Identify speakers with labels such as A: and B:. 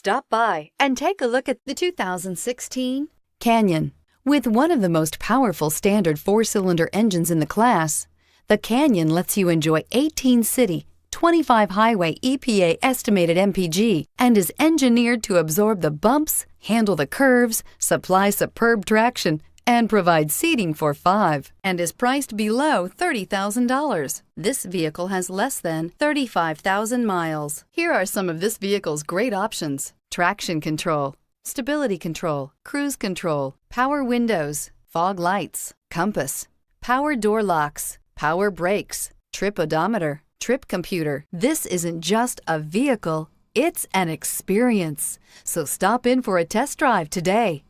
A: Stop by and take a look at the 2016 Canyon. With one of the most powerful standard 4-cylinder engines in the class, the Canyon lets you enjoy 18 city, 25 highway EPA estimated MPG and is engineered to absorb the bumps, handle the curves, supply superb traction, and provide seating for 5, and is priced below $30,000. This vehicle has less than 35,000 miles. Here are some of this vehicle's great options: traction control, stability control, cruise control, power windows, fog lights, compass, power door locks, power brakes, trip odometer, trip computer. This isn't just a vehicle, it's an experience. So stop in for a test drive today.